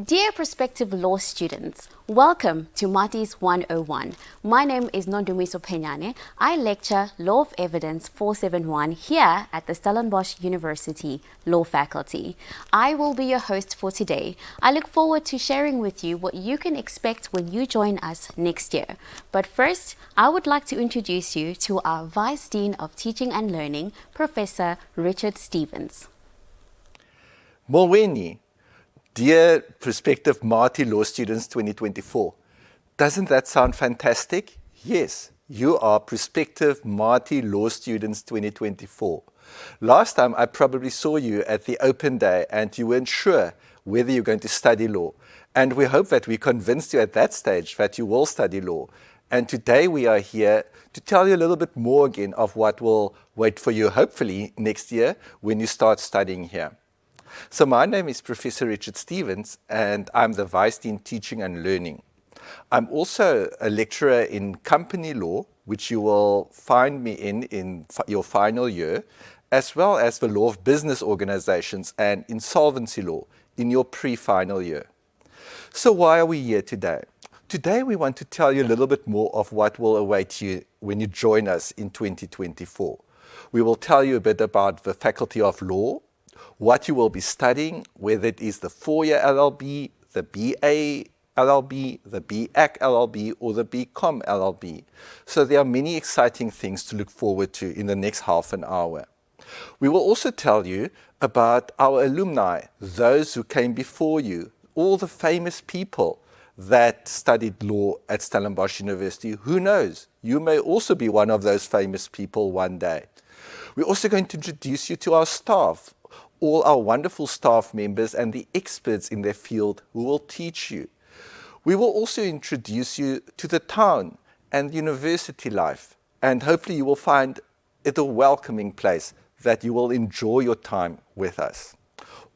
Dear prospective law students, welcome to Maties101. My name is Nondumiso Peñane. I lecture Law of Evidence 471 here at the Stellenbosch University Law Faculty. I will be your host for today. I look forward to sharing with you what you can expect when you join us next year. But first, I would like to introduce you to our Vice Dean of Teaching and Learning, Professor Richard Stevens. Molweni. Dear prospective Matie Law Students 2024, doesn't that sound fantastic? Yes, you are prospective Matie Law Students 2024. Last time I probably saw you at the open day and you weren't sure whether you're going to study law. And we hope that we convinced you at that stage that you will study law. And today we are here to tell you a little bit more again of what will wait for you hopefully next year when you start studying here. So my name is Professor Richard Stevens and I'm the Vice Dean Teaching and Learning. I'm also a lecturer in company law, which you will find me in your final year, as well as the law of business organizations and insolvency law in your pre-final year. So why are we here today? Today we want to tell you a little bit more of what will await you when you join us in 2024. We will tell you a bit about the Faculty of Law, what you will be studying, whether it is the 4-year LLB, the BA LLB, the BAc LLB, or the BCom LLB. So there are many exciting things to look forward to in the next half an hour. We will also tell you about our alumni, those who came before you, all the famous people that studied law at Stellenbosch University. Who knows? You may also be one of those famous people one day. We're also going to introduce you to our staff, all our wonderful staff members and the experts in their field who will teach you. We will also introduce you to the town and university life, and hopefully you will find it a welcoming place that you will enjoy your time with us.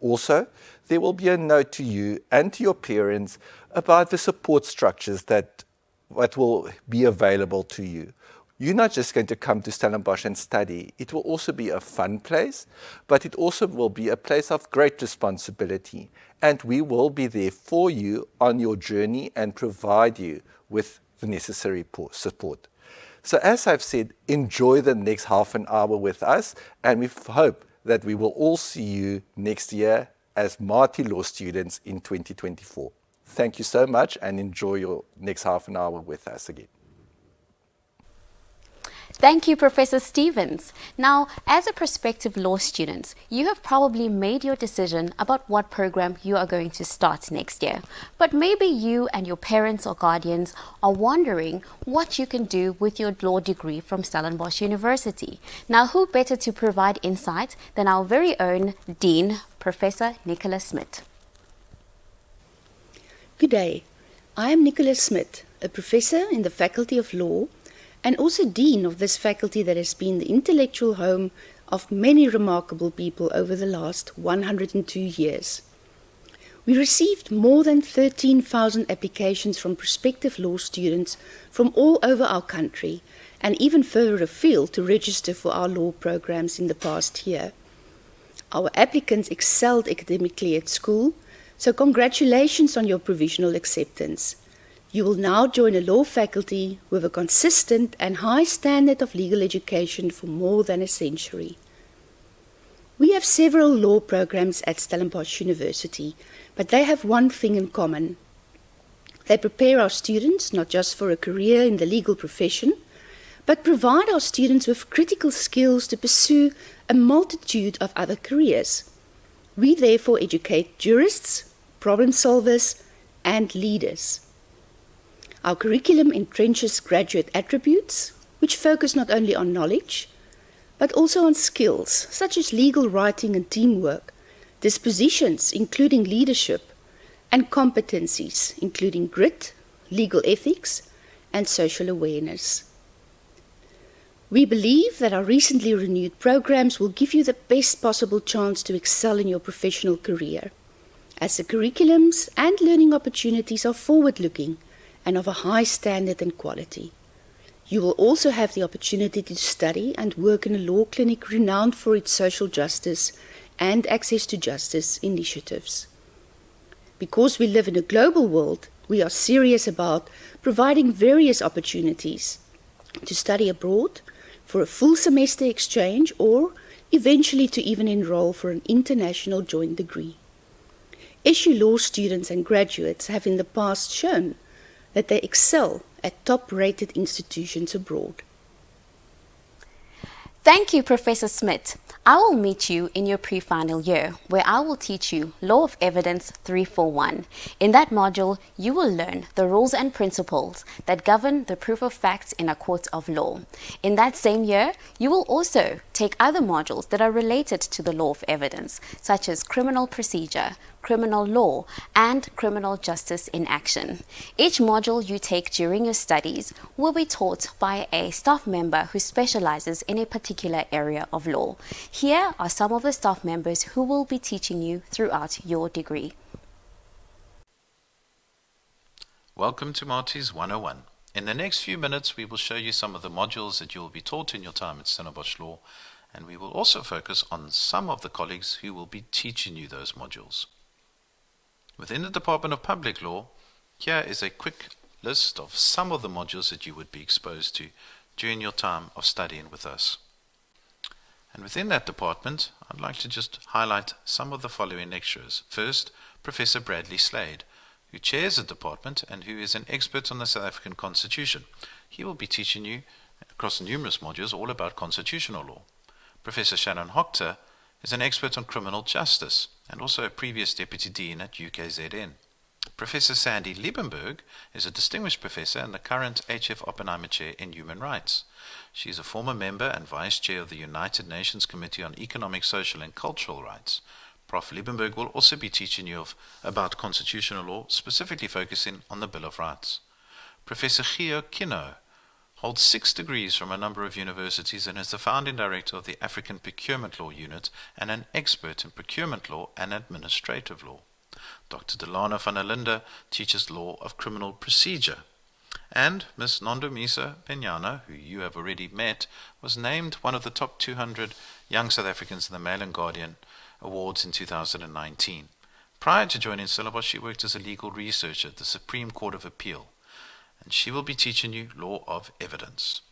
Also, there will be a note to you and to your parents about the support structures that will be available to you. You're not just going to come to Stellenbosch and study. It will also be a fun place, but it also will be a place of great responsibility. And we will be there for you on your journey and provide you with the necessary support. So as I've said, enjoy the next half an hour with us, and we hope that we will all see you next year as Matie Law students in 2024. Thank you so much and enjoy your next half an hour with us again. Thank you, Professor Stevens. Now, as a prospective law student, you have probably made your decision about what program you are going to start next year. But maybe you and your parents or guardians are wondering what you can do with your law degree from Stellenbosch University. Now, who better to provide insight than our very own Dean, Professor Nicola Smit. Good day. I am Nicola Smit, a professor in the Faculty of Law and also Dean of this faculty that has been the intellectual home of many remarkable people over the last 102 years. We received more than 13,000 applications from prospective law students from all over our country and even further afield to register for our law programs in the past year. Our applicants excelled academically at school, so congratulations on your provisional acceptance. You will now join a law faculty with a consistent and high standard of legal education for more than a century. We have several law programs at Stellenbosch University, but they have one thing in common. They prepare our students not just for a career in the legal profession, but provide our students with critical skills to pursue a multitude of other careers. We therefore educate jurists, problem solvers, and leaders. Our curriculum entrenches graduate attributes, which focus not only on knowledge, but also on skills such as legal writing and teamwork, dispositions including leadership, and competencies including grit, legal ethics, and social awareness. We believe that our recently renewed programs will give you the best possible chance to excel in your professional career, as the curriculums and learning opportunities are forward-looking and of a high standard and quality. You will also have the opportunity to study and work in a law clinic renowned for its social justice and access to justice initiatives. Because we live in a global world, we are serious about providing various opportunities to study abroad, for a full semester exchange, or eventually to even enroll for an international joint degree. SU Law students and graduates have in the past shown that they excel at top-rated institutions abroad. Thank you, Professor Smith. I will meet you in your pre-final year, where I will teach you Law of Evidence 341. In that module, you will learn the rules and principles that govern the proof of facts in a court of law. In that same year, you will also take other modules that are related to the law of evidence, such as criminal procedure, criminal law, and criminal justice in action. Each module you take during your studies will be taught by a staff member who specializes in a particular area of law. Here are some of the staff members who will be teaching you throughout your degree. Welcome to Maties101. In the next few minutes, we will show you some of the modules that you will be taught in your time at Stellenbosch Law, and we will also focus on some of the colleagues who will be teaching you those modules. Within the Department of Public Law, here is a quick list of some of the modules that you would be exposed to during your time of studying with us. And within that department, I'd like to just highlight some of the following lecturers. First, Professor Bradley Slade, who chairs the department and who is an expert on the South African Constitution. He will be teaching you across numerous modules all about constitutional law. Professor Shannon Hochter is an expert on criminal justice and also a previous Deputy Dean at UKZN. Professor Sandy Liebenberg is a distinguished professor and the current H.F. Oppenheimer Chair in Human Rights. She is a former member and Vice Chair of the United Nations Committee on Economic, Social and Cultural Rights. Prof. Liebenberg will also be teaching you about constitutional law, specifically focusing on the Bill of Rights. Professor Gio Kinno holds 6 degrees from a number of universities and is the founding director of the African Procurement Law Unit and an expert in procurement law and administrative law. Dr. Delana van der Linde teaches law of criminal procedure. And Ms. Nondomiso Peñana, who you have already met, was named one of the top 200 young South Africans in the Mail and Guardian Awards in 2019. Prior to joining Stellenbosch, she worked as a legal researcher at the Supreme Court of Appeal, and she will be teaching you law of evidence.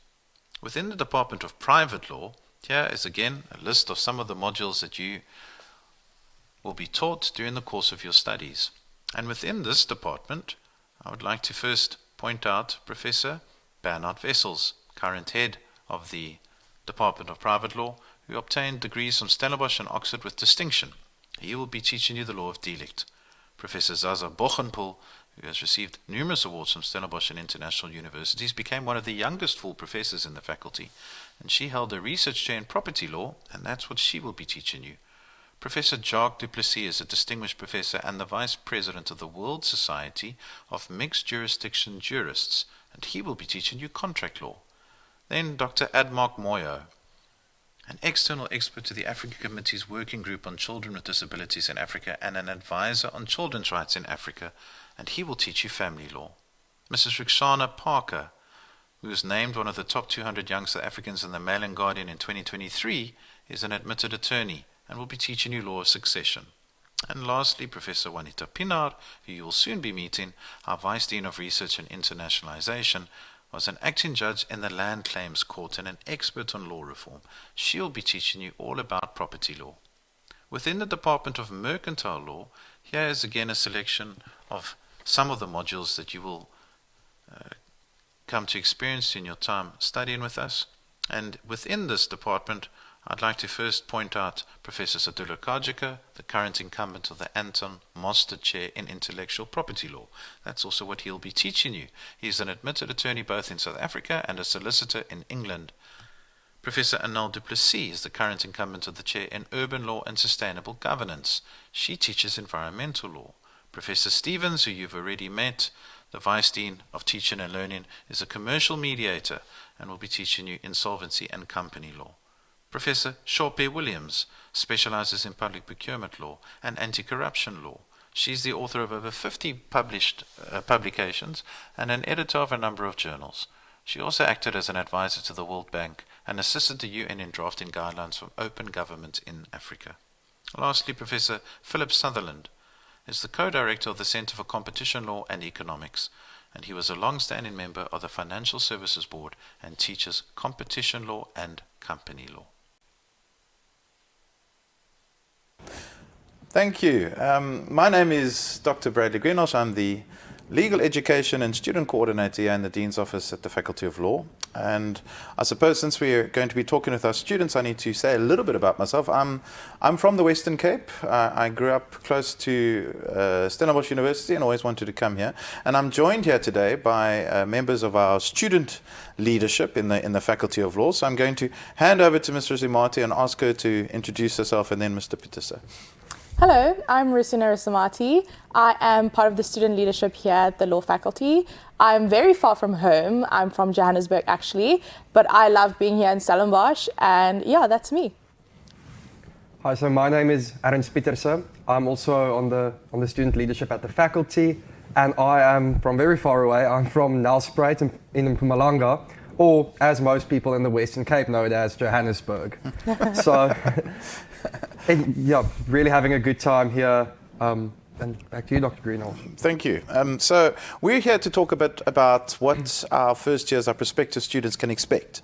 Within the Department of Private Law, here is again a list of some of the modules that you will be taught during the course of your studies. And within this department, I would like to first point out Professor Bernard Wessels, current head of the Department of Private Law, who obtained degrees from Stellenbosch and Oxford with distinction. He will be teaching you the law of delict. Professor Zaza Bochenpoel, who has received numerous awards from Stellenbosch and international universities, became one of the youngest full professors in the faculty, and she held a research chair in property law, and that's what she will be teaching you. Professor Jacques Duplessis is a distinguished professor and the vice president of the World Society of Mixed Jurisdiction Jurists, and he will be teaching you contract law. Then Dr. Admark Moyo, an external expert to the Africa Committee's Working Group on Children with Disabilities in Africa and an advisor on children's rights in Africa, and he will teach you family law. Mrs. Rixana Parker, who was named one of the top 200 young South Africans in the Mail and Guardian in 2023, is an admitted attorney and will be teaching you law of succession. And lastly, Professor Juanita Pinar, who you will soon be meeting, our Vice Dean of Research and Internationalization, was an acting judge in the Land Claims Court and an expert on law reform. She'll be teaching you all about property law. Within the Department of Mercantile Law, here is again a selection of some of the modules that you will come to experience in your time studying with us. And within this department, I'd like to first point out Professor Sadula Kajika, the current incumbent of the Anton Mostert Chair in Intellectual Property Law. That's also what he'll be teaching you. He's an admitted attorney both in South Africa and a solicitor in England. Professor Anal Duplessis is the current incumbent of the Chair in Urban Law and Sustainable Governance. She teaches environmental law. Professor Stevens, who you've already met, the Vice Dean of Teaching and Learning, is a commercial mediator and will be teaching you insolvency and company law. Professor Shorpe Williams specializes in public procurement law and anti-corruption law. She's the author of over 50 published publications and an editor of a number of journals. She also acted as an advisor to the World Bank and assisted the UN in drafting guidelines for open government in Africa. Lastly, Professor Philip Sutherland is the co-director of the Center for Competition Law and Economics, and he was a long-standing member of the Financial Services Board and teaches competition law and company law. Thank you. My name is Dr. Bradley Greenhalgh. I'm the Legal Education and Student Coordinator here in the Dean's Office at the Faculty of Law. And I suppose since we're going to be talking with our students, I need to say a little bit about myself. I'm from the Western Cape. I grew up close to Stellenbosch University and always wanted to come here. And I'm joined here today by members of our student leadership in the Faculty of Law. So I'm going to hand over to Ms. Rasimati and ask her to introduce herself, and then Mr. Pieterse. Hello, I'm Rusina Rasimati. I am part of the student leadership here at the law faculty. I'm very far from home. I'm from Johannesburg actually, but I love being here in Stellenbosch, and yeah, that's me. Hi, so my name is Arends Pieterse. I'm also on the student leadership at the faculty, and I am from very far away. I'm from Nelspruit in Mpumalanga, or as most people in the Western Cape know it as Johannesburg. So, yeah, really having a good time here. And back to you, Dr. Greenhalgh. Thank you. So we're here to talk a bit about what our first years, our prospective students can expect.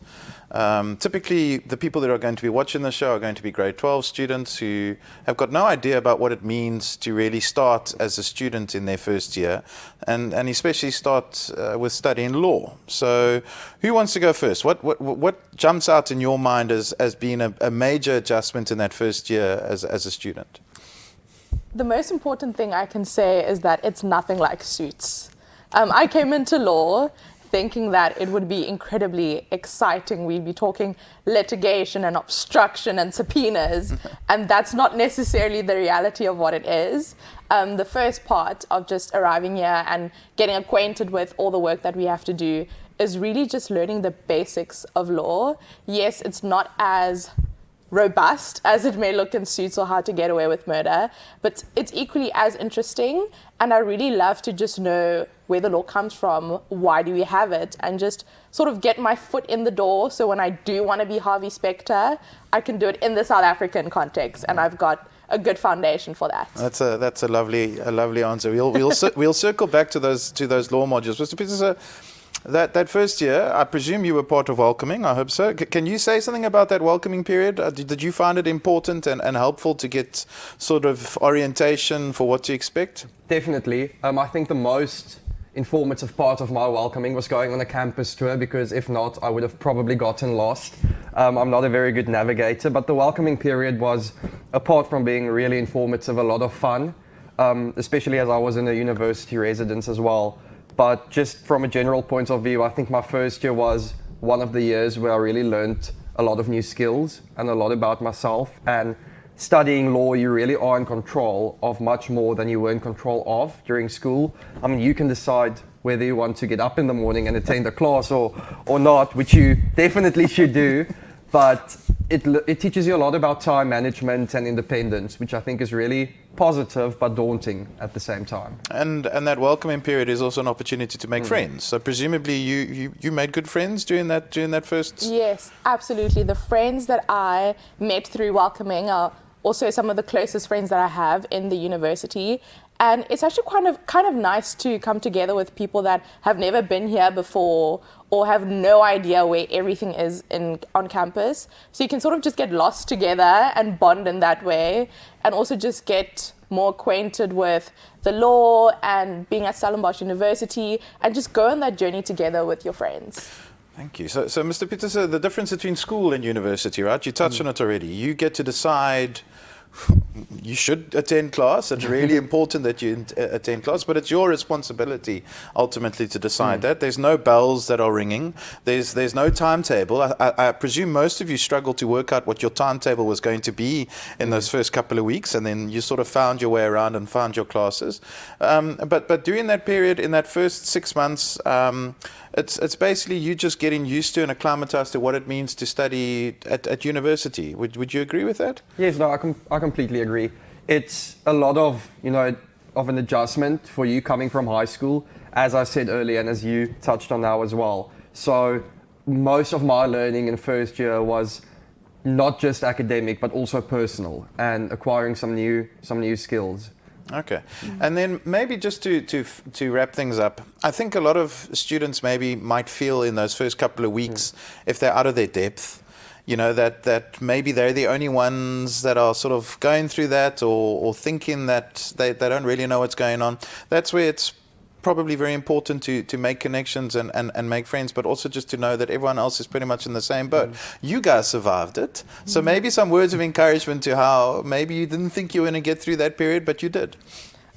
Typically, the people that are going to be watching the show are going to be grade 12 students who have got no idea about what it means to really start as a student in their first year, and especially start with studying law. So who wants to go first? What jumps out in your mind as being a major adjustment in that first year as a student? The most important thing I can say is that it's nothing like Suits. I came into law thinking that it would be incredibly exciting. We'd be talking litigation and obstruction and subpoenas, and that's not necessarily the reality of what it is. The first part of just arriving here and getting acquainted with all the work that we have to do is really just learning the basics of law. Yes, it's not as robust as it may look in Suits or How to Get Away with Murder, but it's equally as interesting, and I really love to just know where the law comes from, why do we have it, and just sort of get my foot in the door, so when I do want to be Harvey Specter, I can do it in the South African context, and I've got a good foundation for that. That's a lovely answer. We'll circle back to those law modules. Mr. Pieterse, that first year, I presume you were part of welcoming. I hope so. Can you say something about that welcoming period? Did you find it important and helpful to get sort of orientation for what to expect? Definitely. I think the most informative part of my welcoming was going on a campus tour, because if not, I would have probably gotten lost. I'm not a very good navigator, but the welcoming period was, apart from being really informative, a lot of fun, especially as I was in a university residence as well. But just from a general point of view, I think my first year was one of the years where I really learned a lot of new skills and a lot about myself. And studying law, you really are in control of much more than you were in control of during school. I mean, you can decide whether you want to get up in the morning and attend a class or not, which you definitely should do. But it teaches you a lot about time management and independence, which I think is really positive but daunting at the same time. And that welcoming period is also an opportunity to make friends. So presumably you made good friends during that first. Yes, absolutely. The friends that I met through welcoming are also some of the closest friends that I have in the university. And it's actually kind of nice to come together with people that have never been here before or have no idea where everything is on campus. So you can sort of just get lost together and bond in that way, and also just get more acquainted with the law and being at Stellenbosch University, and just go on that journey together with your friends. Thank you. So Mr. Pieterse, the difference between school and university, right? You touched on it already. You get to decide you should attend class. It's really important that you attend class, but it's your responsibility ultimately to decide that. There's no bells that are ringing. There's no timetable. I presume most of you struggled to work out what your timetable was going to be in those first couple of weeks, and then you sort of found your way around and found your classes. But during that period, in that first 6 months, it's basically you just getting used to and acclimatized to what it means to study at university. Would you agree with that? Yes, no, I completely agree. It's a lot of an adjustment for you coming from high school, as I said earlier, and as you touched on now as well. So most of my learning in first year was not just academic, but also personal, and acquiring some new skills, Okay. And then maybe just to wrap things up, I think a lot of students maybe might feel in those first couple of weeks, if they're out of their depth, you know, that maybe they're the only ones that are sort of going through that or thinking that they don't really know what's going on. That's where it's probably very important to make connections and make friends, but also just to know that everyone else is pretty much in the same boat. You guys survived it. So maybe some words of encouragement to how maybe you didn't think you were going to get through that period, but you did.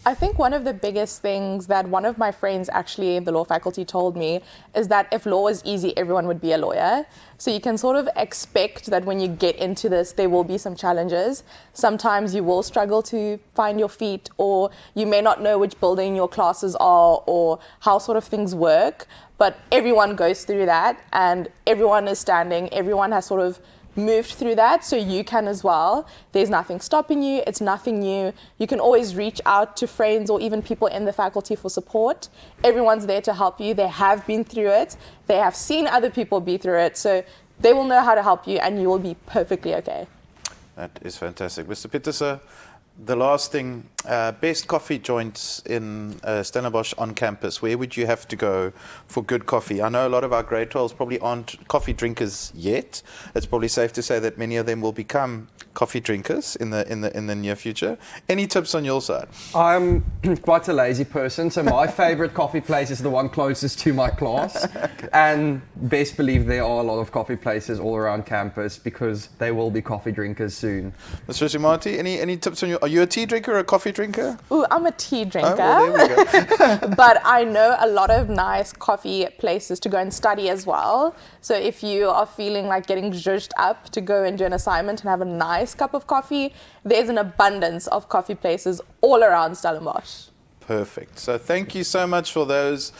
I think one of the biggest things that one of my friends actually in the law faculty told me is that if law was easy, everyone would be a lawyer. So you can sort of expect that when you get into this, there will be some challenges. Sometimes you will struggle to find your feet, or you may not know which building your classes are or how sort of things work. But everyone goes through that, and everyone is standing. Everyone has sort of moved through that, so you can as well. There's nothing stopping you. It's nothing new. You can always reach out to friends or even people in the faculty for support. Everyone's there to help you. They have been through it. They have seen other people be through it, so they will know how to help you, and you will be perfectly okay. That is fantastic. Mr. Pieterse, the last thing, best coffee joints in Stellenbosch on campus. Where would you have to go for good coffee? I know a lot of our grade 12s probably aren't coffee drinkers yet. It's probably safe to say that many of them will become coffee drinkers in the near future. Any tips on your side? I'm quite a lazy person, so my favorite coffee place is the one closest to my class. Okay. And best believe there are a lot of coffee places all around campus, because they will be coffee drinkers soon. Mr. Shimati, any tips on your... Are you a tea drinker or a coffee drinker? Ooh, I'm a tea drinker. Oh, well, there we go. But I know a lot of nice coffee places to go and study as well. So if you are feeling like getting zhuzhed up to go and do an assignment and have a nice cup of coffee, there's an abundance of coffee places all around Stellenbosch. Perfect. So thank you so much for those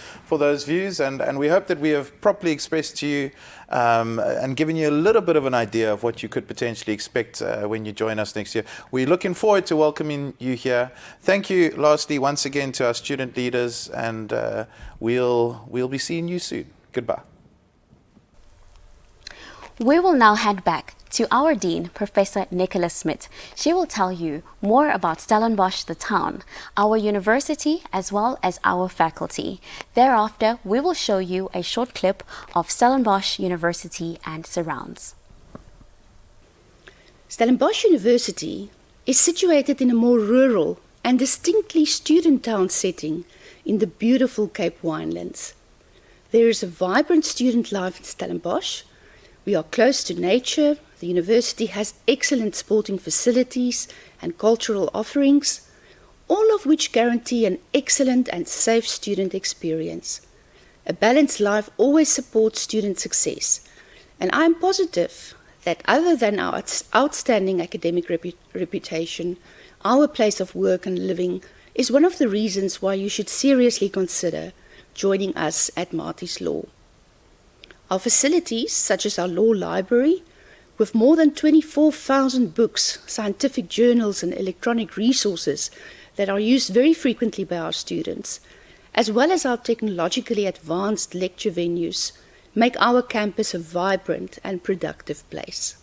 views, and we hope that we have properly expressed to you and given you a little bit of an idea of what you could potentially expect when you join us next year. We're looking forward to welcoming you here. Thank you, lastly, once again to our student leaders, and we'll be seeing you soon. Goodbye. We will now head back to our Dean, Professor Nicola Smith. She will tell you more about Stellenbosch, the town, our university, as well as our faculty. Thereafter, we will show you a short clip of Stellenbosch University and surrounds. Stellenbosch University is situated in a more rural and distinctly student town setting in the beautiful Cape Winelands. There is a vibrant student life in Stellenbosch. We are close to nature. The university has excellent sporting facilities and cultural offerings, all of which guarantee an excellent and safe student experience. A balanced life always supports student success, and I am positive that other than our outstanding academic reputation, our place of work and living is one of the reasons why you should seriously consider joining us at Maties Law. Our facilities, such as our law library, with more than 24,000 books, scientific journals and electronic resources that are used very frequently by our students, as well as our technologically advanced lecture venues, make our campus a vibrant and productive place.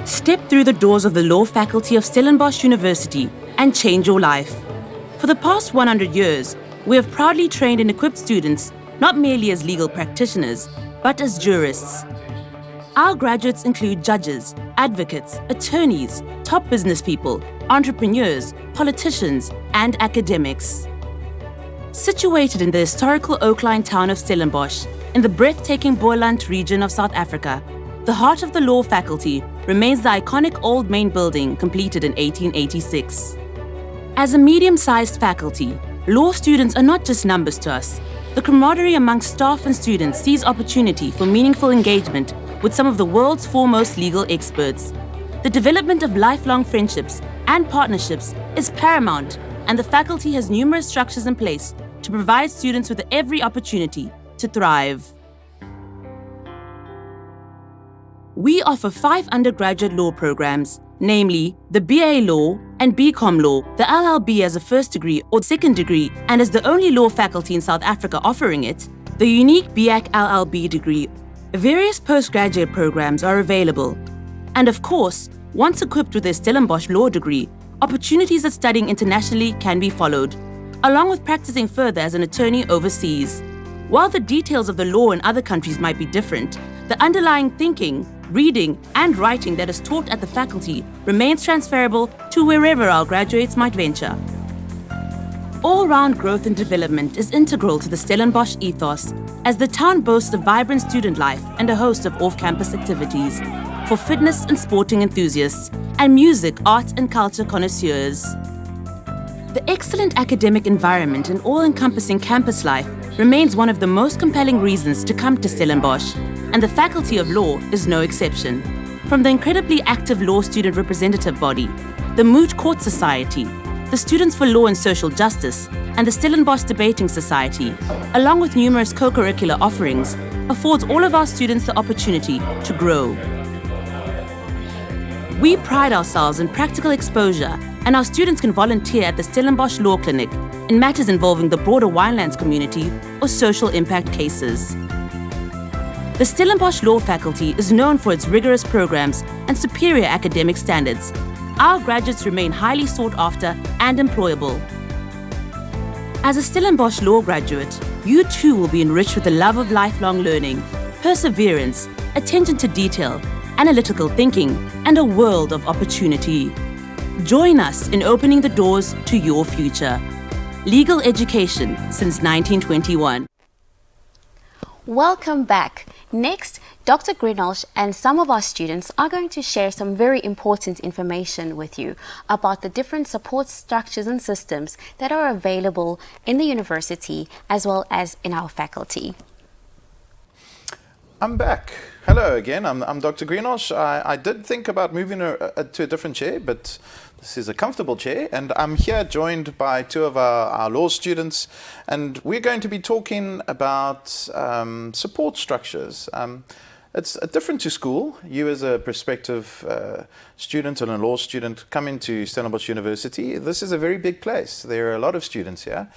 Step through the doors of the law faculty of Stellenbosch University and change your life. For the past 100 years, we have proudly trained and equipped students not merely as legal practitioners, but as jurists. Our graduates include judges, advocates, attorneys, top business people, entrepreneurs, politicians, and academics. Situated in the historical Oakline town of Stellenbosch, in the breathtaking Boland region of South Africa, the heart of the law faculty remains the iconic old main building completed in 1886. As a medium-sized faculty, law students are not just numbers to us. The camaraderie amongst staff and students sees opportunity for meaningful engagement with some of the world's foremost legal experts. The development of lifelong friendships and partnerships is paramount, and the faculty has numerous structures in place to provide students with every opportunity to thrive. We offer 5 undergraduate law programs, namely the BA Law and BCom Law, the LLB as a first degree or second degree, and as the only law faculty in South Africa offering it, the unique BAC LLB degree. Various postgraduate programs are available. And of course, once equipped with a Stellenbosch law degree, opportunities at studying internationally can be followed, along with practicing further as an attorney overseas. While the details of the law in other countries might be different, the underlying thinking, reading, and writing that is taught at the faculty remains transferable to wherever our graduates might venture. All-round growth and development is integral to the Stellenbosch ethos, as the town boasts a vibrant student life and a host of off-campus activities for fitness and sporting enthusiasts, and music, art, and culture connoisseurs. The excellent academic environment and all-encompassing campus life remains one of the most compelling reasons to come to Stellenbosch, and the Faculty of Law is no exception. From the incredibly active law student representative body, the Moot Court Society, the Students for Law and Social Justice, and the Stellenbosch Debating Society, along with numerous co-curricular offerings, affords all of our students the opportunity to grow. We pride ourselves in practical exposure, and our students can volunteer at the Stellenbosch Law Clinic in matters involving the broader Winelands community or social impact cases. The Stellenbosch Law faculty is known for its rigorous programs and superior academic standards. Our graduates remain highly sought after and employable. As a Stellenbosch Law graduate, you too will be enriched with the love of lifelong learning, perseverance, attention to detail, analytical thinking, and a world of opportunity. Join us in opening the doors to your future. Legal education since 1921. Welcome back. Next, Dr. Greenhalgh and some of our students are going to share some very important information with you about the different support structures and systems that are available in the university as well as in our faculty. I'm back. Hello again. I'm Dr. Greenhalgh. I did think about moving to a different chair, but this is a comfortable chair, and I'm here joined by 2 of our law students, and we're going to be talking about support structures. It's different to school. You as a prospective student and a law student come into Stellenbosch University. This is a very big place. There are a lot of students here,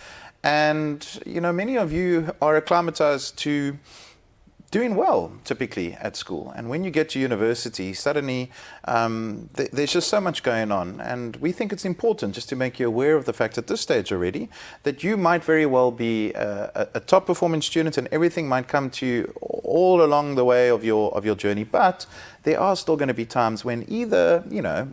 and many of you are acclimatized to doing well typically at school, and when you get to university, suddenly there's just so much going on, and we think it's important just to make you aware of the fact at this stage already that you might very well be a top performing student, and everything might come to you all along the way of your journey. But there are still going to be times when either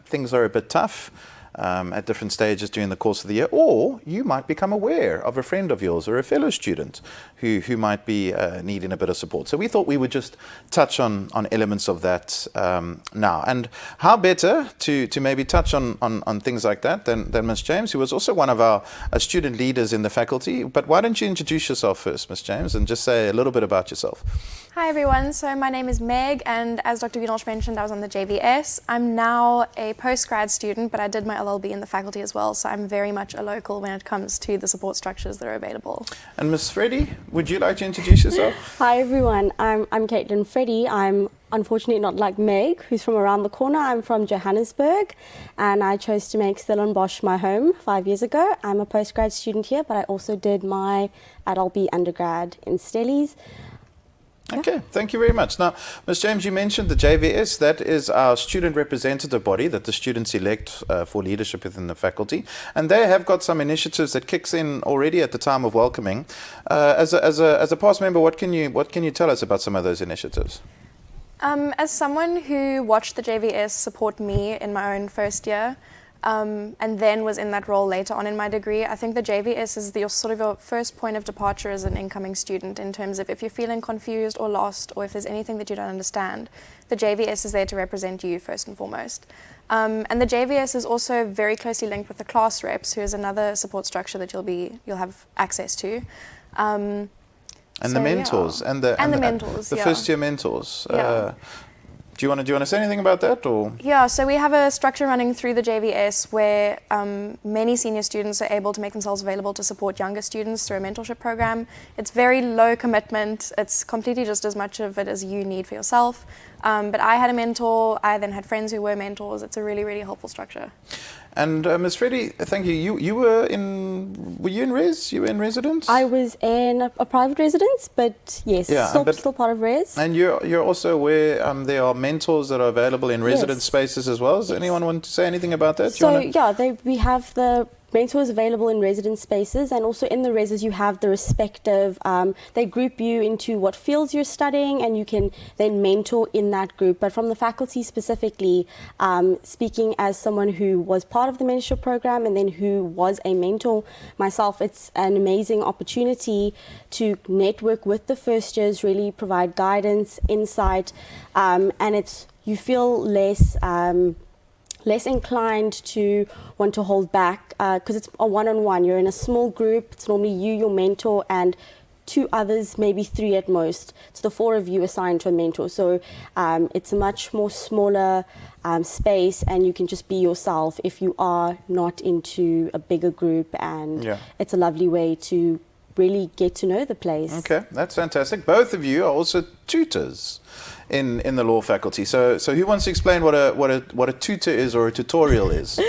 things are a bit tough at different stages during the course of the year, or you might become aware of a friend of yours or a fellow student who might be needing a bit of support. So we thought we would just touch on elements of that now. And how better to maybe touch on things like that than Ms. James, who was also one of our student leaders in the faculty. But why don't you introduce yourself first, Ms. James, and just say a little bit about yourself. Hi everyone, so my name is Meg, and as Dr. Greenhalgh mentioned, I was on the JVS. I'm now a postgrad student, but I did my LLB in the faculty as well, so I'm very much a local when it comes to the support structures that are available. And Ms. Freddie, would you like to introduce yourself? Hi everyone, I'm Caitlin Freddie. I'm unfortunately not like Meg, who's from around the corner. I'm from Johannesburg, and I chose to make Stellenbosch my home 5 years ago. I'm a postgrad student here, but I also did my LLB undergrad in Stellies. Okay, thank you very much. Now, Ms. James, you mentioned the JVS. That is our student representative body that the students elect for leadership within the faculty. And they have got some initiatives that kicks in already at the time of welcoming. As a past member, what can you tell us about some of those initiatives? As someone who watched the JVS support me in my own first year, and then was in that role later on in my degree, I think the JVS is your first point of departure as an incoming student, in terms of if you're feeling confused or lost, or if there's anything that you don't understand, the JVS is there to represent you first and foremost. And the JVS is also very closely linked with the class reps, who is another support structure that you'll have access to. And the mentors, and the mentors, the first year mentors. Do you want to say anything about that, or? Yeah, so we have a structure running through the JVS where many senior students are able to make themselves available to support younger students through a mentorship program. It's very low commitment. It's completely just as much of it as you need for yourself. But I had a mentor. I then had friends who were mentors. It's a really, really helpful structure. And Ms. Freddie, thank you. You were you in res? You were in residence? I was in a private residence, but yes, still part of res. And you're also aware there are mentors that are available in residence spaces as well. Does anyone want to say anything about that? We have the mentors available in residence spaces, and also in the reses you have the respective, they group you into what fields you're studying, and you can then mentor in that group. But from the faculty specifically, speaking as someone who was part of the mentorship program and then who was a mentor myself, it's an amazing opportunity to network with the first years, really provide guidance, insight, and you feel less inclined to want to hold back because it's a one-on-one. You're in a small group. It's normally you, your mentor, and 2 others, maybe 3 at most. It's the 4 of you assigned to a mentor. So it's a much more smaller space, and you can just be yourself if you are not into a bigger group, and it's a lovely way to really get to know the place. Okay, that's fantastic. Both of you are also tutors in the law faculty. So who wants to explain what a tutor is or a tutorial is?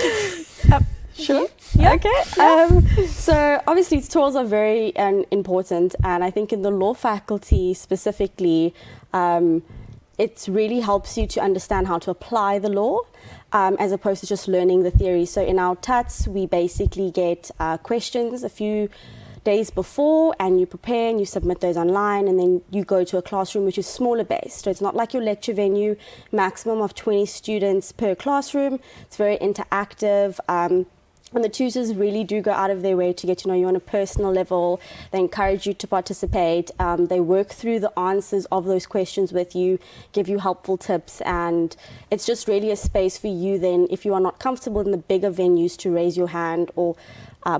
Sure. Yeah. Okay. So obviously tutorials are very important, and I think in the law faculty specifically, it really helps you to understand how to apply the law, as opposed to just learning the theory. So in our TATs, we basically get questions a few days before, and you prepare and you submit those online, and then you go to a classroom which is smaller based. So it's not like your lecture venue, maximum of 20 students per classroom. It's very interactive. And the tutors really do go out of their way to get to know you on a personal level. They encourage you to participate. They work through the answers of those questions with you, give you helpful tips, and it's just really a space for you then, if you are not comfortable in the bigger venues, to raise your hand or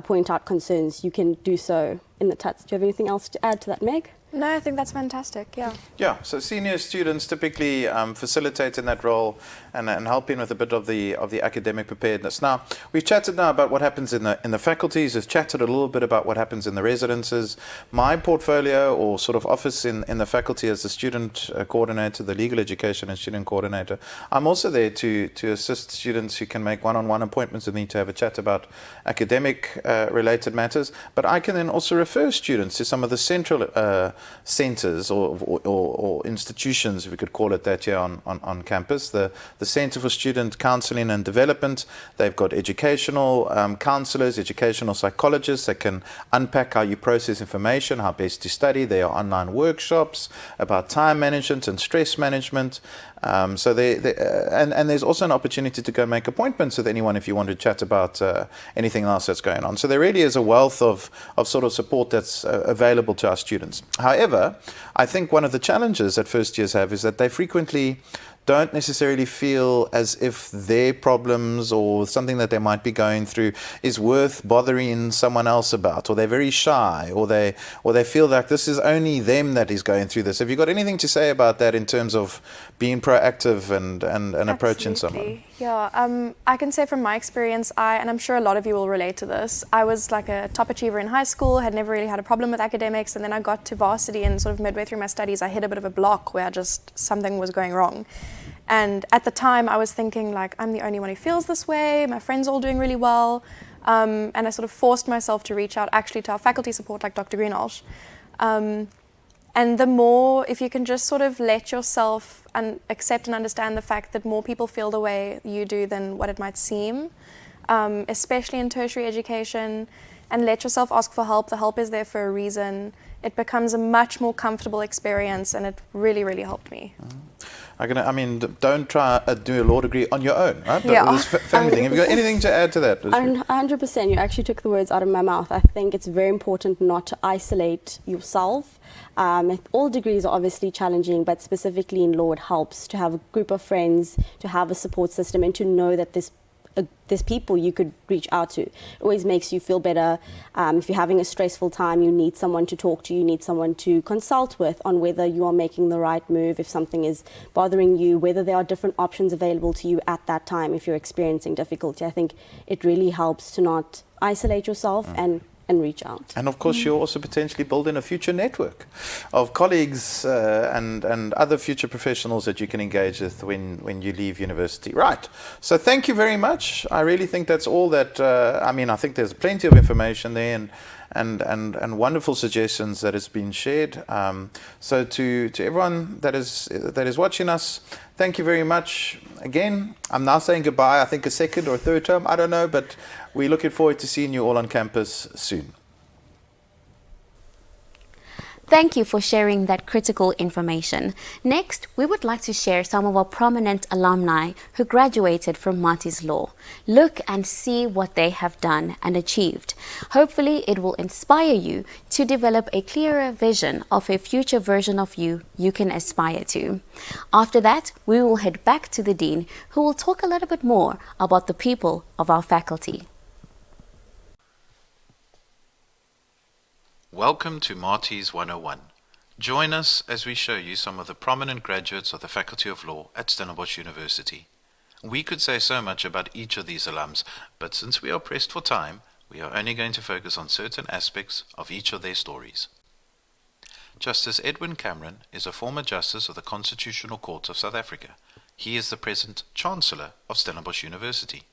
point out concerns. You can do so in the TUTs. Do you have anything else to add to that, Meg? No, I think that's fantastic, yeah. Yeah, so senior students typically facilitate in that role and help in with a bit of the academic preparedness. Now, we've chatted now about what happens in the faculties, we've chatted a little bit about what happens in the residences. My portfolio or sort of office in the faculty as the student coordinator, the legal education and student coordinator, I'm also there to assist students who can make one-on-one appointments and need to have a chat about academic related matters, but I can then also refer students to some of the central centers or institutions, if we could call it that, here on campus. The Center for Student Counseling and Development, they've got educational counselors, educational psychologists that can unpack how you process information, how best to study. There are online workshops about time management and stress management. So and there's also an opportunity to go make appointments with anyone if you want to chat about anything else that's going on. So there really is a wealth of sort of support that's available to our students. However, I think one of the challenges that first years have is that they frequently don't necessarily feel as if their problems or something that they might be going through is worth bothering someone else about, or they're very shy, or they feel like this is only them that is going through this. Have you got anything to say about that in terms of being proactive and approaching someone? Yeah, I can say from my experience, and I'm sure a lot of you will relate to this, I was like a top achiever in high school, had never really had a problem with academics, and then I got to varsity, and sort of midway through my studies I hit a bit of a block where something was going wrong. And at the time I was thinking, like, I'm the only one who feels this way, my friends are all doing really well, and I sort of forced myself to reach out actually to our faculty support like Dr. Greenhalgh. And the more, if you can just sort of let yourself accept and understand the fact that more people feel the way you do than what it might seem, especially in tertiary education, and let yourself ask for help. The help is there for a reason. It becomes a much more comfortable experience, and it really, really helped me. Don't try do a law degree on your own, right? Yeah. This family thing. Have you got anything to add to that? 100%. You actually took the words out of my mouth. I think it's very important not to isolate yourself. All degrees are obviously challenging, but specifically in law, it helps to have a group of friends, to have a support system, and to know that there's there's people you could reach out to. It always makes you feel better. If you're having a stressful time, you need someone to talk to, you need someone to consult with on whether you are making the right move, if something is bothering you, whether there are different options available to you at that time if you're experiencing difficulty. I think it really helps to not isolate yourself and reach out. And of course, you're also potentially building a future network of colleagues and other future professionals that you can engage with when you leave university. Right. So thank you very much. I really think that's all that, I think there's plenty of information there and wonderful suggestions that has been shared. So to everyone that is watching us, thank you very much. Again, I'm now saying goodbye, I think a second or a third term, I don't know, but we're looking forward to seeing you all on campus soon. Thank you for sharing that critical information. Next, we would like to share some of our prominent alumni who graduated from Maties Law. Look and see what they have done and achieved. Hopefully, it will inspire you to develop a clearer vision of a future version of you can aspire to. After that, we will head back to the Dean, who will talk a little bit more about the people of our faculty. Welcome to Maties101. Join us as we show you some of the prominent graduates of the Faculty of Law at Stellenbosch University. We could say so much about each of these alums, but since we are pressed for time, we are only going to focus on certain aspects of each of their stories. Justice Edwin Cameron is a former Justice of the Constitutional Court of South Africa. He is the present Chancellor of Stellenbosch University.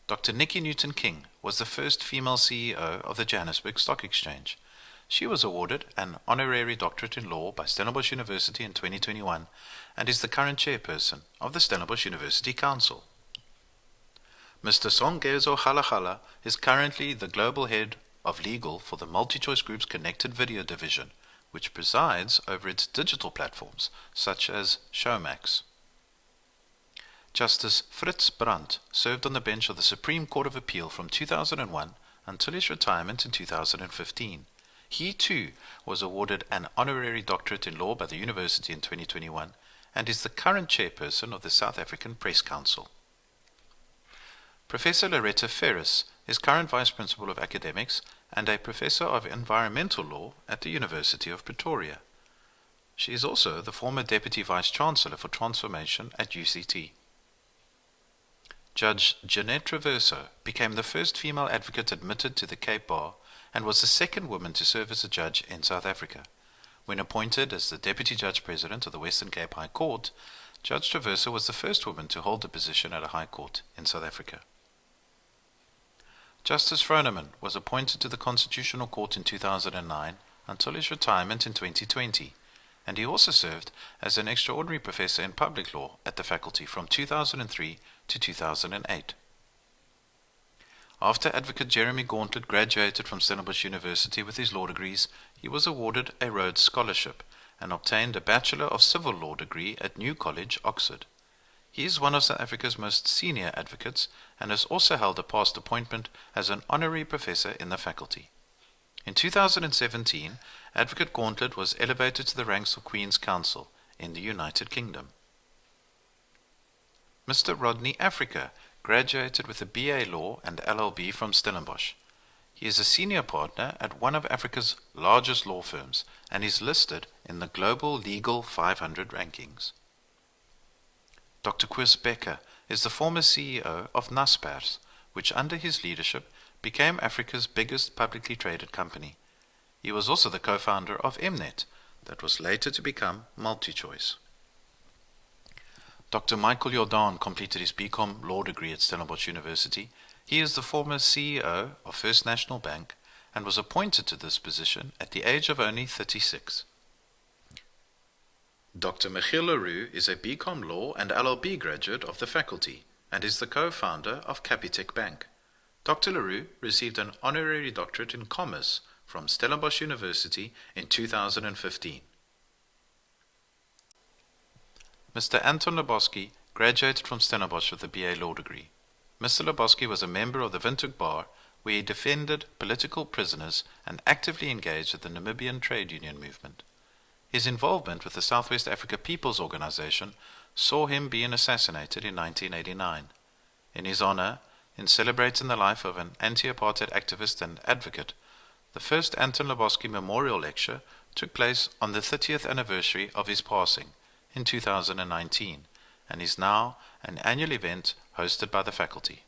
Dr. Nikki Newton-King was the first female CEO of the Johannesburg Stock Exchange. She was awarded an honorary doctorate in law by Stellenbosch University in 2021 and is the current chairperson of the Stellenbosch University Council. Mr. Songezo Kgalagala is currently the global head of legal for the MultiChoice Group's Connected Video division, which presides over its digital platforms such as Showmax. Justice Fritz Brandt served on the bench of the Supreme Court of Appeal from 2001 until his retirement in 2015. He too was awarded an honorary doctorate in law by the university in 2021 and is the current chairperson of the South African Press Council. Professor Loretta Ferris is current Vice Principal of Academics and a Professor of Environmental Law at the University of Pretoria. She is also the former Deputy Vice Chancellor for Transformation at UCT. Judge Jeanette Traverso became the first female advocate admitted to the Cape Bar and was the second woman to serve as a judge in South Africa. When appointed as the Deputy Judge President of the Western Cape High Court, Judge Traverso was the first woman to hold the position at a High Court in South Africa. Justice Froneman was appointed to the Constitutional Court in 2009 until his retirement in 2020, and he also served as an extraordinary professor in public law at the faculty from 2003 to 2008. After Advocate Jeremy Gauntlet graduated from Stellenbosch University with his law degrees, he was awarded a Rhodes Scholarship and obtained a Bachelor of Civil Law degree at New College, Oxford. He is one of South Africa's most senior advocates and has also held a past appointment as an honorary professor in the faculty. In 2017, Advocate Gauntlet was elevated to the ranks of Queen's Counsel in the United Kingdom. Mr. Rodney Africa graduated with a BA Law and LLB from Stellenbosch. He is a senior partner at one of Africa's largest law firms and is listed in the Global Legal 500 rankings. Dr. Koos Becker is the former CEO of Naspers, which under his leadership became Africa's biggest publicly traded company. He was also the co-founder of Mnet, that was later to become MultiChoice. Dr. Michael Jordan completed his BCom law degree at Stellenbosch University. He is the former CEO of First National Bank and was appointed to this position at the age of only 36. Dr. Michiel Leroux is a BCom law and LLB graduate of the faculty and is the co-founder of Capitec Bank. Dr. Leroux received an honorary doctorate in commerce from Stellenbosch University in 2015. Mr. Anton Lebowski graduated from Stellenbosch with a BA Law degree. Mr. Lebowski was a member of the Windhoek Bar, where he defended political prisoners and actively engaged with the Namibian trade union movement. His involvement with the Southwest Africa People's Organization saw him being assassinated in 1989. In his honor, in celebrating the life of an anti-apartheid activist and advocate, the first Anton Lubowski Memorial Lecture took place on the 30th anniversary of his passing in 2019 and is now an annual event hosted by the faculty.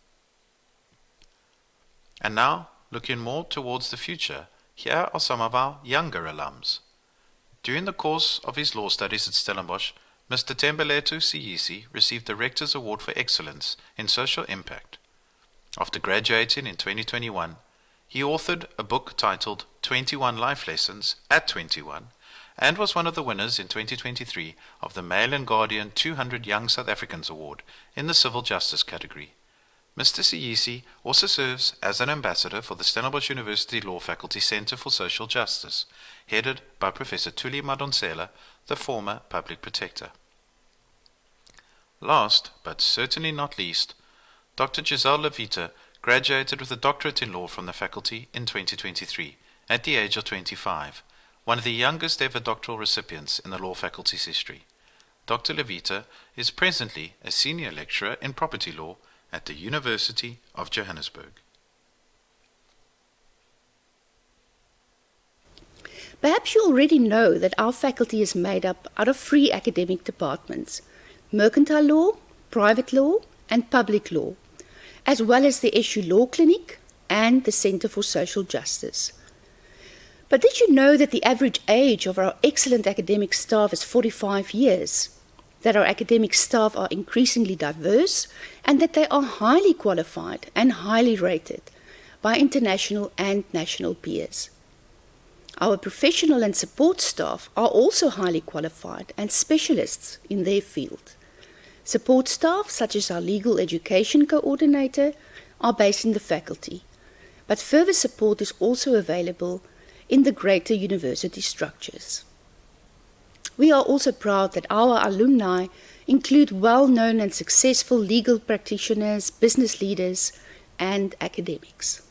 And now, looking more towards the future, here are some of our younger alums. During the course of his law studies at Stellenbosch, Mr. Tembeletu Siyisi received the Rector's Award for Excellence in Social Impact. After graduating in 2021, he authored a book titled 21 Life Lessons at 21 and was one of the winners in 2023 of the Mail and Guardian 200 Young South Africans Award in the Civil Justice category. Mr. Siyisi also serves as an ambassador for the Stellenbosch University Law Faculty Centre for Social Justice, headed by Professor Thuli Madonsela, the former Public Protector. Last, but certainly not least, Dr. Giselle Levita graduated with a doctorate in law from the faculty in 2023, at the age of 25, one of the youngest ever doctoral recipients in the law faculty's history. Dr. Levita is presently a senior lecturer in property law at the University of Johannesburg. Perhaps you already know that our faculty is made up out of 3 academic departments: mercantile law, private law, and public law, as well as the SU Law Clinic and the Centre for Social Justice. But did you know that the average age of our excellent academic staff is 45 years? That our academic staff are increasingly diverse, and that they are highly qualified and highly rated by international and national peers. Our professional and support staff are also highly qualified and specialists in their field. Support staff, such as our legal education coordinator, are based in the faculty, but further support is also available in the greater university structures. We are also proud that our alumni include well-known and successful legal practitioners, business leaders, and academics.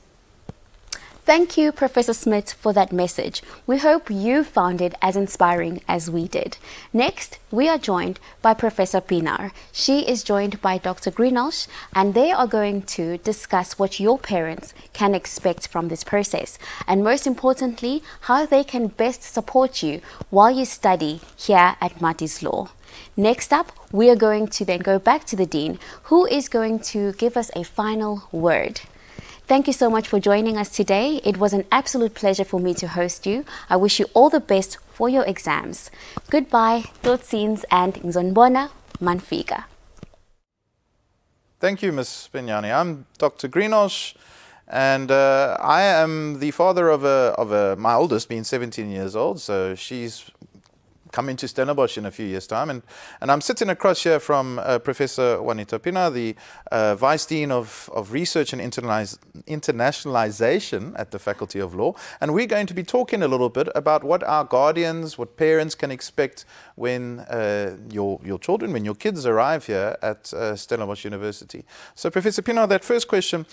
Thank you, Professor Smith, for that message. We hope you found it as inspiring as we did. Next, we are joined by Professor Pienaar. She is joined by Dr. Greenosh, and they are going to discuss what your parents can expect from this process, and most importantly, how they can best support you while you study here at Maties Law. Next up, we are going to then go back to the Dean, who is going to give us a final word. Thank you so much for joining us today. It was an absolute pleasure for me to host you. I wish you all the best for your exams. Goodbye, totsiens, and ngizonibona manfika. Thank you, Ms. Pinyani. I'm Dr. Greenosh, and I am the father of my oldest, being 17 years old, so she's coming to Stellenbosch in a few years' time. And I'm sitting across here from Professor Juanita Pienaar, the Vice Dean of Research and Internationalization at the Faculty of Law. And we're going to be talking a little bit about what our guardians, what parents can expect when your children, when your kids arrive here at Stellenbosch University. So Professor Pienaar, that first question,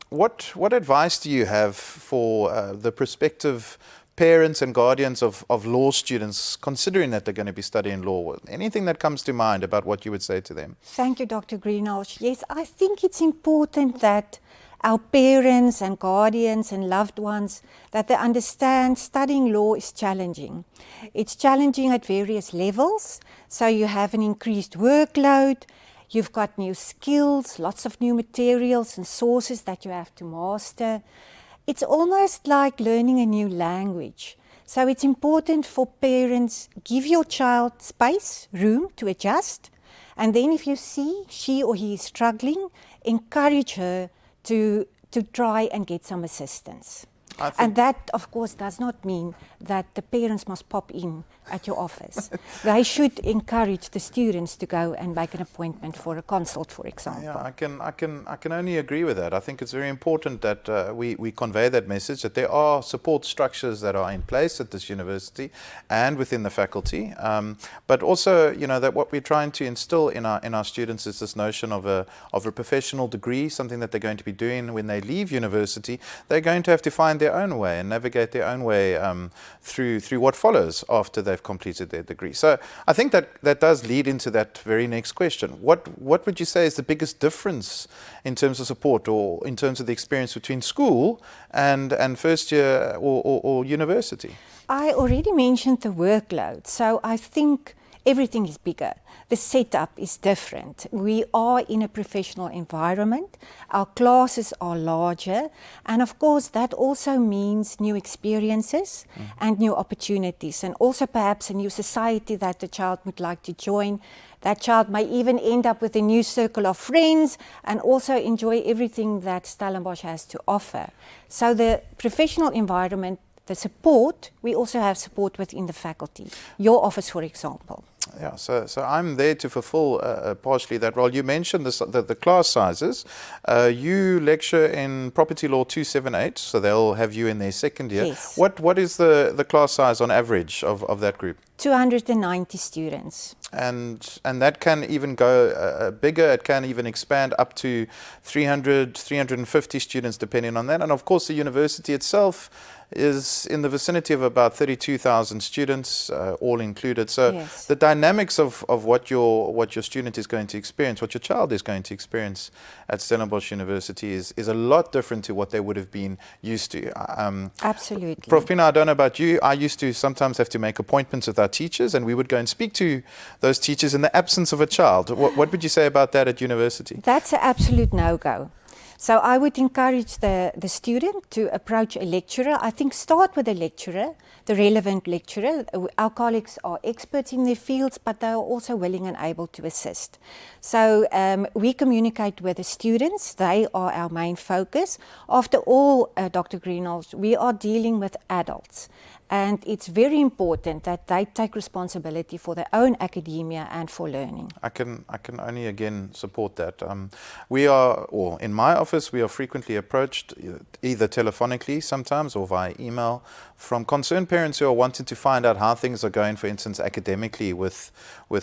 what advice do you have for the prospective parents and guardians of law students, considering that they're going to be studying law? Anything that comes to mind about what you would say to them? Thank you, Dr. Greenosh. Yes, I think it's important that our parents and guardians and loved ones, that they understand studying law is challenging. It's challenging at various levels. So you have an increased workload, you've got new skills, lots of new materials and sources that you have to master. It's almost like learning a new language. So it's important for parents, give your child space, room to adjust. And then if you see she or he is struggling, encourage her to try and get some assistance. And that, of course, does not mean that the parents must pop in at your office. They should encourage the students to go and make an appointment for a consult, for example. Yeah, I can only agree with that. I think it's very important that we convey that message, that there are support structures that are in place at this university and within the faculty. But also, you know, that what we're trying to instill in our students is this notion of a professional degree, something that they're going to be doing when they leave university. They're going to have to find their their own way and navigate their own way through what follows after they've completed their degree. So I think that does lead into that very next question. What would you say is the biggest difference in terms of support or in terms of the experience between school and first year or university? I already mentioned the workload, so I think everything is bigger. The setup is different. We are in a professional environment. Our classes are larger. And of course, that also means new experiences and new opportunities, and also perhaps a new society that the child would like to join. That child may even end up with a new circle of friends and also enjoy everything that Stellenbosch has to offer. So the professional environment, the support, we also have support within the faculty. Your office, for example. Yeah, so I'm there to fulfill partially that role. You mentioned the class sizes. You lecture in Property Law 278, so they'll have you in their second year. Yes. What is the class size on average of that group? 290 students. And that can even go bigger. It can even expand up to 300, 350 students depending on that. And of course the university itself is in the vicinity of about 32,000 students, all included. So yes. The dynamics of what your student is going to experience, what your child is going to experience at Stellenbosch University is a lot different to what they would have been used to. Absolutely. Prof. Pina, I don't know about you. I used to sometimes have to make appointments with our teachers, and we would go and speak to those teachers in the absence of a child. What would you say about that at university? That's an absolute no-go. So I would encourage the student to approach a lecturer. I think start with a lecturer, the relevant lecturer. Our colleagues are experts in their fields, but they are also willing and able to assist. So we communicate with the students. They are our main focus. After all, Dr. Greenhalgh, we are dealing with adults. And it's very important that they take responsibility for their own academia and for learning. I can only again support that. We are, or in my office, we are frequently approached either telephonically sometimes or via email from concerned parents who are wanting to find out how things are going, for instance, academically with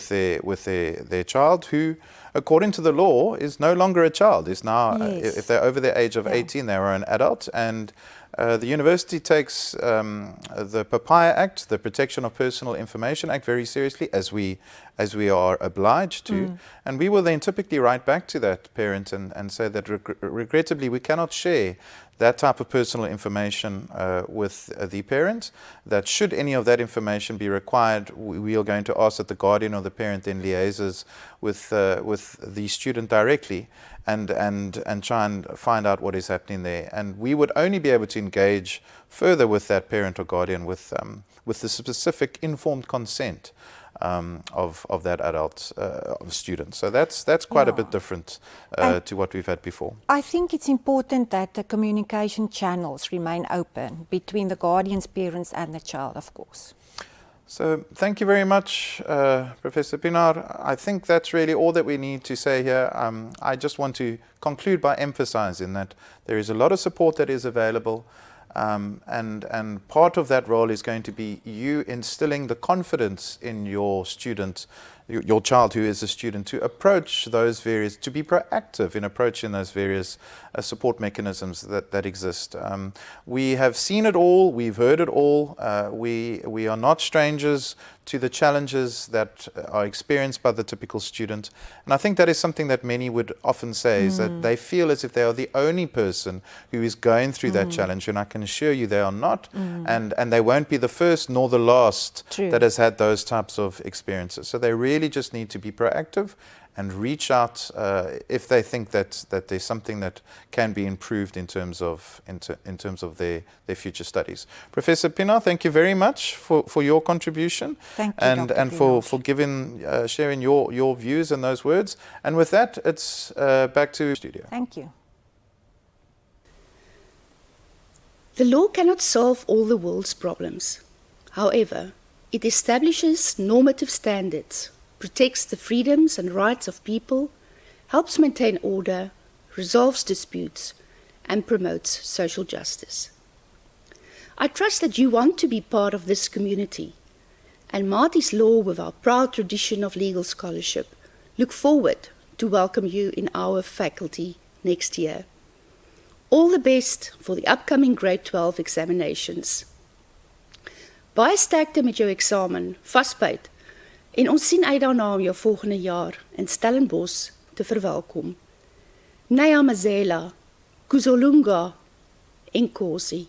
their child, who, according to the law, is no longer a child. Is now, yes. If they're over the age of 18, they are an adult. And the university takes the PAPIA Act, the Protection of Personal Information Act, very seriously, as we are obliged to. And we will then typically write back to that parent and say that regrettably we cannot share that type of personal information with the parent, that should any of that information be required, we are going to ask that the guardian or the parent then liaises with the student directly and try and find out what is happening there. And we would only be able to engage further with that parent or guardian with the specific informed consent of that adult student. So that's quite a bit different to what we've had before. I think it's important that the communication channels remain open between the guardians, parents and the child, of course. So thank you very much, Professor Pienaar. I think that's really all that we need to say here. I just want to conclude by emphasizing that there is a lot of support that is available. And part of that role is going to be you instilling the confidence in your student, your child who is a student, to approach those various, to be proactive in approaching those various support mechanisms that exist. We have seen it all, we've heard it all. We are not strangers to the challenges that are experienced by the typical student. And I think that is something that many would often say, is that they feel as if they are the only person who is going through that challenge, and I can assure you they are not, and they won't be the first nor the last that has had those types of experiences. So they really just need to be proactive and reach out if they think that there's something that can be improved in terms of their future studies. Professor Pienaar, thank you very much for your contribution. Thank you, and for giving sharing your views and those words. And with that, it's back to studio. Thank you. The law cannot solve all the world's problems. However, it establishes normative standards, protects the freedoms and rights of people, helps maintain order, resolves disputes, and promotes social justice. I trust that you want to be part of this community, and Maties Law, with our proud tradition of legal scholarship, look forward to welcome you in our faculty next year. All the best for the upcoming grade 12 examinations. Baie sterkte met jou eksamen, vasbyt, en ons sien uit daarna om jou volgende jaar in Stellenbosch te verwelkom. Nyamazela, Kuzolunga, Enkosi.